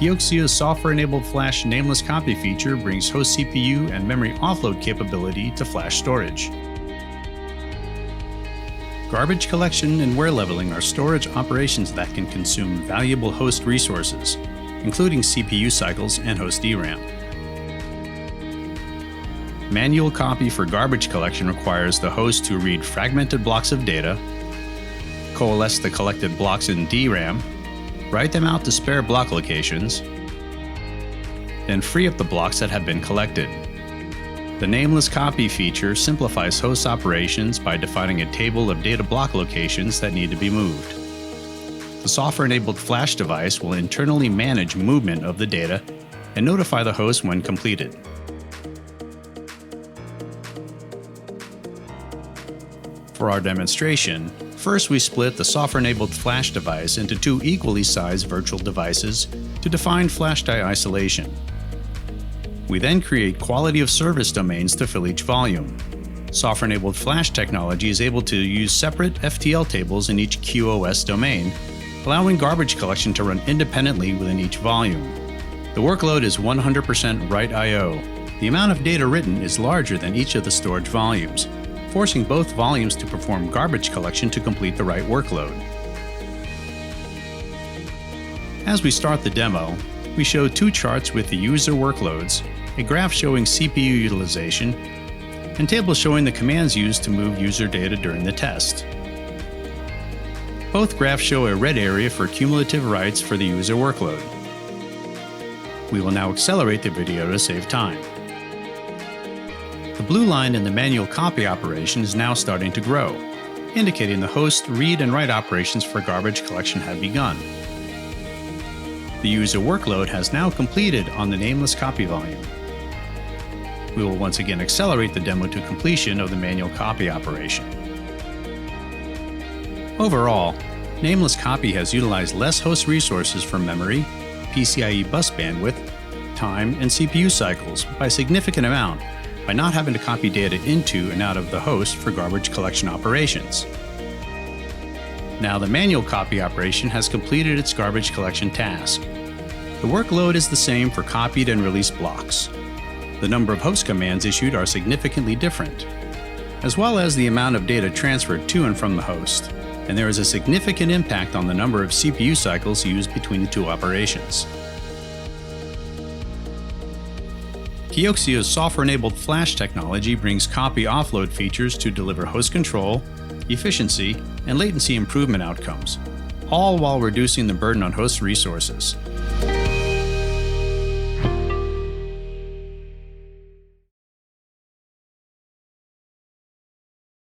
KIOXIA's software-enabled flash nameless copy feature brings host CPU and memory offload capability to flash storage. Garbage collection and wear leveling are storage operations that can consume valuable host resources, including CPU cycles and host DRAM. Manual copy for garbage collection requires the host to read fragmented blocks of data, coalesce the collected blocks in DRAM, write them out to spare block locations, then free up the blocks that have been collected. The Nameless Copy feature simplifies host operations by defining a table of data block locations that need to be moved. The software-enabled flash device will internally manage movement of the data and notify the host when completed. For our demonstration, first we split the software-enabled flash device into two equally sized virtual devices to define flash die isolation. We then create quality of service domains to fill each volume. Software-enabled flash technology is able to use separate FTL tables in each QoS domain, allowing garbage collection to run independently within each volume. The workload is 100% write I/O. The amount of data written is larger than each of the storage volumes, forcing both volumes to perform garbage collection to complete the write workload. As we start the demo, we show two charts with the user workloads, a graph showing CPU utilization, and tables showing the commands used to move user data during the test. Both graphs show a red area for cumulative writes for the user workload. We will now accelerate the video to save time. The blue line in the manual copy operation is now starting to grow, indicating the host read and write operations for garbage collection have begun. The user workload has now completed on the nameless copy volume. We will once again accelerate the demo to completion of the manual copy operation. Overall, nameless copy has utilized less host resources for memory, PCIe bus bandwidth, time, and CPU cycles by a significant amount, by not having to copy data into and out of the host for garbage collection operations. Now the manual copy operation has completed its garbage collection task. The workload is the same for copied and released blocks. The number of host commands issued are significantly different, as well as the amount of data transferred to and from the host, and there is a significant impact on the number of CPU cycles used between the two operations. KIOXIA's software-enabled flash technology brings copy offload features to deliver host control, efficiency, and latency improvement outcomes, all while reducing the burden on host resources.